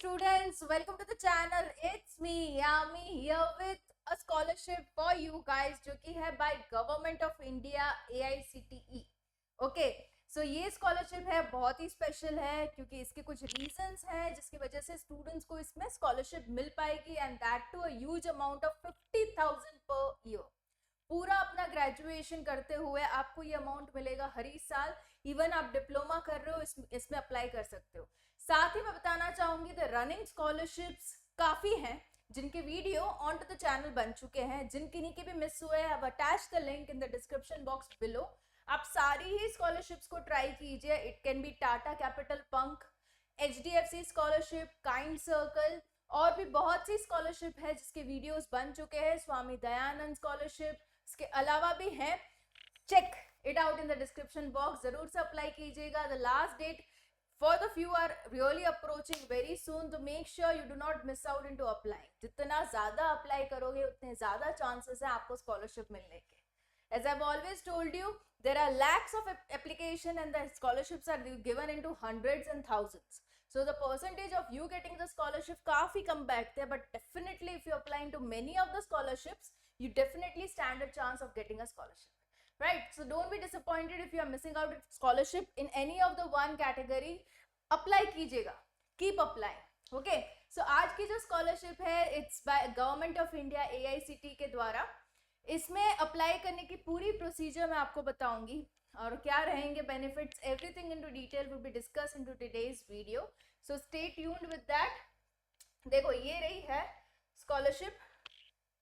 students, welcome to the channel. It's me Yami here with a scholarship for you guys जो कि है by Government of India AICTE. Okay, so ये scholarship है बहुत ही special है क्योंकि इसके कुछ reasons हैं जिसकी वजह से students को इसमें scholarship मिल पाएगी and that to a huge amount of 50,000 per year. पूरा अपना ग्रेजुएशन करते हुए आपको ये अमाउंट मिलेगा हर ही साल. इवन आप डिप्लोमा कर रहे हो इसमें अप्लाई कर सकते हो. साथ ही मैं बताना चाहूंगी द रनिंग स्कॉलरशिप्स काफी हैं जिनके video on to the channel बन चुके हैं. जिन किन्हीं के भी मिस हुए हैं, अब attach the link in the description box below. आप सारी ही स्कॉलरशिप्स को ट्राई कीजिए. It can be Tata capital punk, HDFC scholarship, kind circle और भी बहुत सी स्कॉलरशिप है जिसके वीडियोस बन चुके हैं. स्वामी दयानंद स्कॉलरशिप इसके अलावा भी है. Check it out in the description box. जरूर से अप्लाई कीजिएगा. The last date for the few are really approaching very soon, to make sure you do not miss out into applying. जितना ज़्यादा अप्लाई करोगे उतने ज़्यादा चांसेस हैं आपको स्कॉलरशिप मिलने के. As I've always told you, there are lakhs of application and the scholarships are given into hundreds and thousands. So the percentage of you getting the scholarship काफी कम बैठते हैं, but definitely if you apply into many of the scholarships, you definitely stand a chance of getting a scholarship. Right, so don't be disappointed if you are missing out scholarship in any of the one category. Apply कीजिएगा, keep applying. Okay, so आज की जो scholarship है it's by Government of India AICTE के द्वारा. इसमें apply करने की पूरी प्रोसीजर मैं आपको बताऊंगी और क्या रहेंगे benefits. Everything into detail will be discuss into today's video, so stay tuned with that. देखो ये रही है स्कॉलरशिप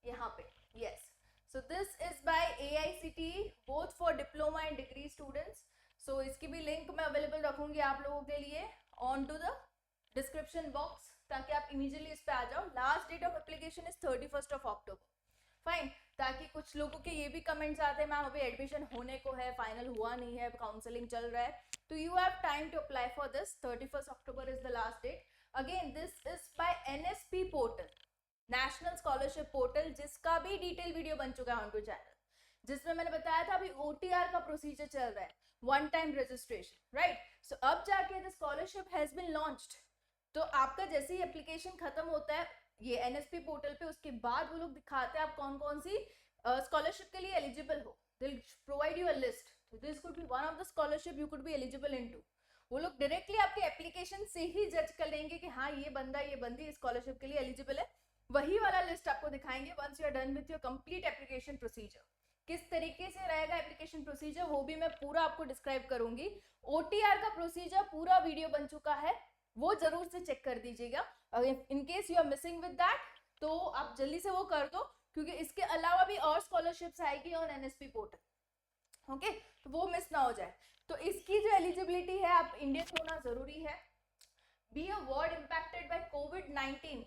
यहाँ पे. Yes, so this is by AICTE both for diploma and degree students. so इसकी भी लिंक मैं अवेलेबल रखूंगी आप लोगों के लिए on to the description box ताकि आप इमीडिएटली इस पे आ जाओ. Last date of application is 31st of October. Fine, ताकि कुछ लोगों के ये भी कमेंट्स आते हैं मैम अभी एडमिशन होने को है, फाइनल हुआ नहीं है, काउंसलिंग चल रहा है, तो you have time to apply for this. 31st October is the last date. Again this is by NSP portal, national scholarship portal, जिसका भी डिटेल वीडियो बन चुका है ऑन टू चैनल, जिसमें मैंने बताया था अभी OTR का प्रोसीजर चल रहा है, one time registration. Right, so अब जाके the scholarship has been launched. तो आपका जैसे ही एप्लीकेशन खत्म होता है ये NSP पोर्टल पे, उसके बाद वो लोग दिखाते हैं आप कौन कौन सी स्कॉलरशिप के लिए एलिजिबल हो. They will provide you a list. so this could be one of the scholarship you could be eligible into. वो लोग डायरेक्टली आपके एप्लीकेशन से ही जज कर लेंगे कि हाँ ये बंदा ये बंदी स्कॉलरशिप के लिए एलिजिबल है. वही वाला लिस्ट आपको दिखाएंगे once you are done with your complete application procedure. किस तरीके से रहेगा एप्लीकेशन प्रोसीजर वो भी मैं पूरा आपको डिस्क्राइब करूंगी. OTR का प्रोसीजर पूरा वीडियो बन चुका है, वो जरूर से चेक कर दीजिएगा. In case you are missing with that तो आप जल्दी से वो कर दो क्योंकि इसके अलावा भी और स्कॉलरशिप्स आएगी ऑन NSP पोर्टल. ओके, तो वो मिस ना हो जाए. तो इसकी जो एलिजिबिलिटी है, आप इंडियन होना जरूरी है. Be a ward impacted by COVID-19,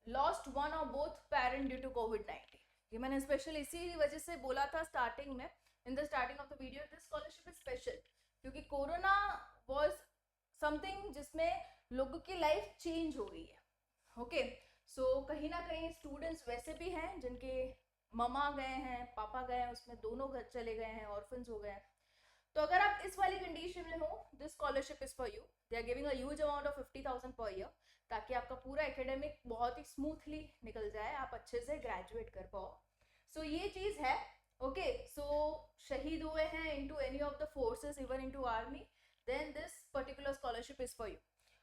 lost one और both parent due to COVID-19. ये मैंने स्पेशल इसी वजह से बोला था स्टार्टिंग में, in the starting of the video. This scholarship is special क्योंकि कोरोना वाज समथिंग जिसमें लोगों की लाइफ चेंज हो गई है. ओके, सो कहीं ना कहीं स्टूडेंट्स वैसे भी हैं जिनके ममा गए हैं, पापा गए हैं, उसमें दोनों घर चले गए हैं, ऑर्फन्स हो गए हैं. तो अगर आप इस वाली कंडीशन में हो, this scholarship is for you. They are giving a huge amount of 50,000 per year ताकि आपका पूरा एकेडमिक बहुत ही स्मूथली निकल जाए, आप अच्छे से ग्रेजुएट कर पाओ. सो ये चीज़ है. ओके, सो शहीद हुए हैं into any of the forces, even into army, then this particular scholarship is for you.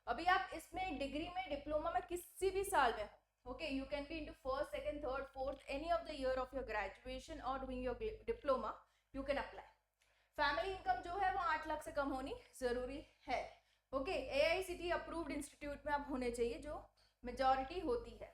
अभी आप इसमें डिग्री में, डिप्लोमा में किसी भी साल में, okay, you can be into first, second, third, fourth, any of the year of your graduation और doing your diploma, you can apply. Family income जो है वो 8 लाख से कम होनी जरूरी है. ओके, AICTE अप्रूव्ड इंस्टीट्यूट में आप होने चाहिए जो मेजॉरिटी होती है.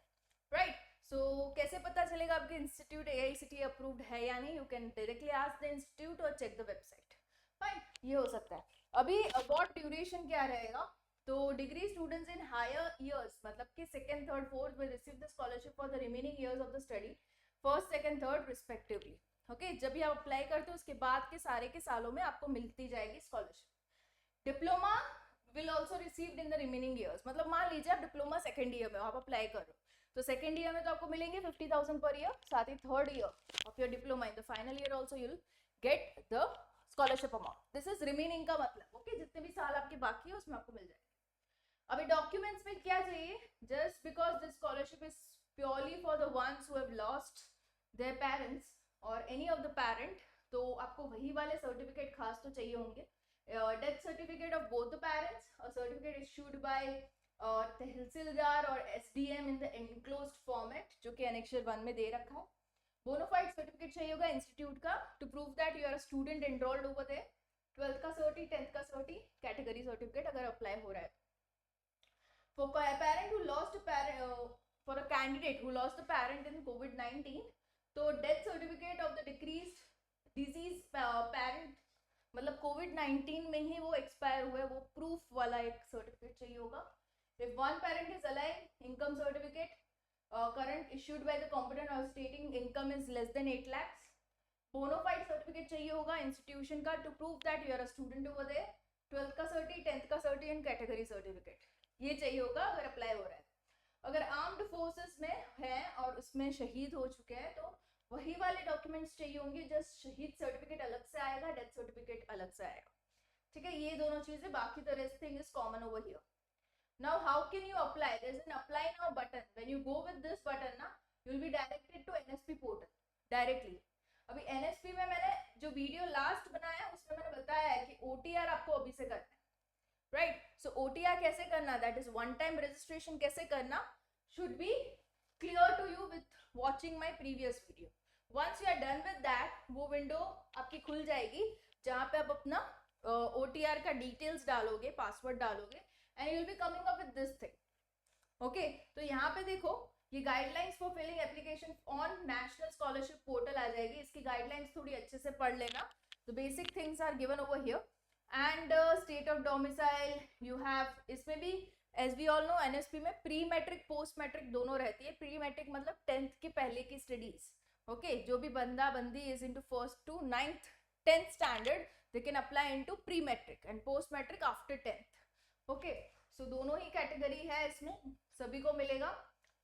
राइट, सो कैसे पता चलेगा आपके इंस्टीट्यूट AICTE अप्रूव्ड है या नहीं? You can directly ask the institute और चेक द वेबसाइट. फाइन, ये हो सकता है. अभी अबाउट ड्यूरेशन क्या रहेगा, तो degree students in higher years, मतलब कि second, third, fourth will receive the scholarship for the remaining years of the study, first, second, third respectively. Okay, जब भी आप अप्लाई करते हो उसके बाद के सारे के सालों में आपको मिलती जाएगी scholarship. Diploma will also received in the remaining years. मतलब मान लीजिए आप डिप्लोमा सेकंड ईयर में आप अप्लाई कर रहे हो तो सेकंड ईयर में तो आपको मिलेंगे 50,000 पर ईयर. साथ ही third year of your diploma in the final year also you will get the scholarship amount. This is remaining का मतलब. ओके, जितने भी साल आपके बाकी है उसमें आपको मिल जाएगा. अभी डॉक्यूमेंट्स में क्या चाहिए, just because this scholarship is purely for the ones who have lost their parents और एनी ऑफ द पेरेंट, तो आपको वही वाले सर्टिफिकेट खास तो चाहिए होंगे. Death certificate of both the parents, a certificate issued by tehsildar और SDM in the enclosed format, जो कि एनेक्चर 1 में दे रखा है. बोनाफाइड सर्टिफिकेट चाहिए होगा इंस्टीट्यूट का to prove that you are a student enrolled over there. 12th का सर्टी, 10th का सर्टी, कैटेगरी सर्टिफिकेट अगर अप्लाई हो रहा है. For a parent who lost a parent, for a candidate who lost a parent in COVID-19, तो death certificate of the decreased disease parent, मतलब COVID-19 में ही वो एक्सपायर हुए, वो प्रूफ वाला एक सर्टिफिकेट चाहिए होगा. If one parent is alive, income certificate, current issued by the competent or stating income is less than 8 lakhs. Bonafide certificate चाहिए होगा इंस्टीट्यूशन का to prove that you are a student over there. 12th का cert, 10th का सर्टी and category certificate ये चाहिए होगा अगर apply हो रहा है. अगर आर्म्ड फोर्सेस में है और उसमें शहीद हो चुके हैं तो वही वाले डॉक्यूमेंट्स चाहिए होंगे. जस्ट शहीद सर्टिफिकेट अलग से आएगा, डेथ सर्टिफिकेट अलग से आएगा. ठीक है, ये दोनों चीजें. बाकी the rest thing is common over here. Now how can you apply? There is an apply now button. When you go with this button ना, you will be directed to NSP portal directly. अभी NSP में मैंने जो video last बनाया है उसमें मैंने बताया है कि OTR आपको अभी से करना है, राइट. सो OTR कैसे करना, that is one time registration कैसे करना, should be clear to you with watching my previous video. Once you are done with that, वो विंडो आपकी खुल जाएगी जहाँ पे आप अपना OTR का डिटेल्स डालोगे, पासवर्ड डालोगे and you will be coming up with this thing. Okay, तो यहाँ पे देखो ये guidelines for filling application on national scholarship portal आ जाएगी. इसकी गाइडलाइंस थोड़ी अच्छे से पढ़ लेना. The basic things are given over here and state of domicile you have. इसमें भी as we all know NSP में प्री मैट्रिक पोस्ट मैट्रिक दोनों रहती है. प्री मैट्रिक मतलब 10th के पहले की स्टडीज. ओके, जो भी बंदा बंदी is into first to 9th 10th standard they can apply into pre matric and post matric after 10th. Okay, so दोनों ही कैटेगरी है इसमें, सभी को मिलेगा.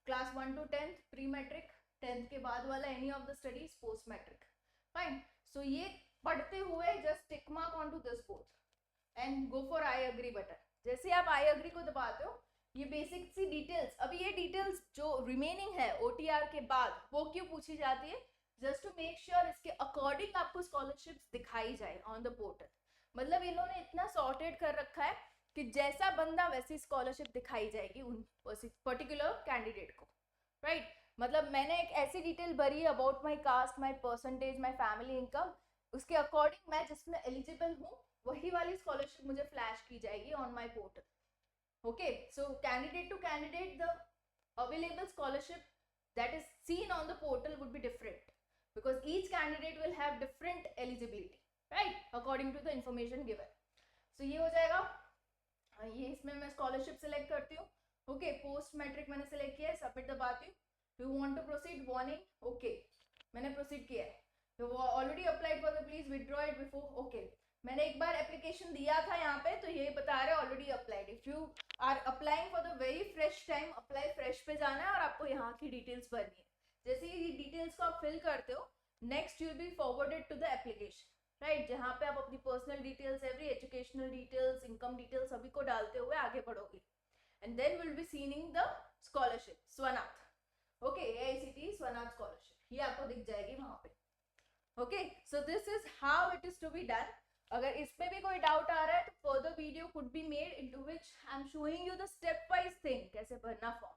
Class 1 to 10th pre matric, 10th के बाद वाला any of the studies post matric. Fine, so ये पढ़ते हुए just tick mark on to this both and go for I agree button. जैसे आप आई अग्री को दबाते हो ये बेसिक सी डिटेल्स, अभी ये डिटेल्स जो रिमेनिंग है OTR के बाद वो क्यों पूछी जाती है, जस्ट टू मेक श्योर इसके अकॉर्डिंग आपको स्कॉलरशिप्स दिखाई जाए ऑन द पोर्टल. मतलब इन्होंने इतना सॉर्टेड कर रखा है कि जैसा बंदा वैसी स्कॉलरशिप दिखाई जाएगी उन पर्टिकुलर कैंडिडेट को, राइट. मतलब मैंने एक ऐसी डिटेल भरी है about my caste, my percentage, my family income, उसके अकॉर्डिंग मैं जिसमें एलिजिबल हूँ वही वाली स्कॉलरशिप मुझे फ्लैश की जाएगी on my portal. Okay, so candidate to candidate the available scholarship that is seen on the portal would be different because each candidate will have different eligibility, right, according to the information given. So ये हो जाएगा. ये इसमें मैं scholarship select करती हूँ. Okay, post matric मैंने select किया है, सबमिट दबाती हूँ. Do want to proceed, warning, okay, मैंने प्रोसीड किया है. तो वो already applied for the please withdraw it before. Okay, मैंने एक बार एप्लीकेशन दिया था यहाँ पे तो ये बता रहे already applied. If you are applying for the very fresh time, apply fresh पे जाना है और आपको यहाँ की डिटेल्स भरनी है. जैसे ही डिटेल्स को आप फिल करते हो next you will be forwarded to the application, right, जहाँ पे आप अपनी personal details, every educational details, income details सभी को डालते हुए आगे बढ़ोगे. And then will be seeing the scholarship Swanath. Okay, AICTE Swanath scholarship ये आपको दिख जाएगी वहां पे. Okay, so this is how it is to be done. अगर इसमें भी कोई डाउट आ रहा है तो further video could be made into which I am showing you the step wise thing कैसे भरना फॉर्म.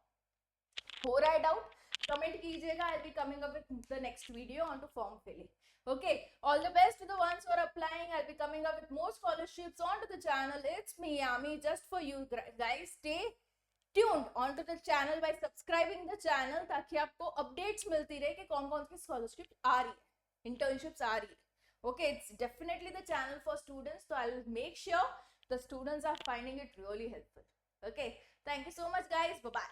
हो रहा है डाउट, कमेंट कीजिएगा. I will be coming up with the next video on to form filling. Okay, all the best to the ones who are applying. I'll be coming up with more scholarships onto the channel. It's me, Yami, just for you guys. Stay tuned onto the channel by subscribing the channel ताकि आपको updates मिलती रहे कि कौन-कौन सी scholarship आ रही है, internships आ रही है. Okay, it's definitely the channel for students, so I'll make sure the students are finding it really helpful. Okay, thank you so much, guys. Bye-bye.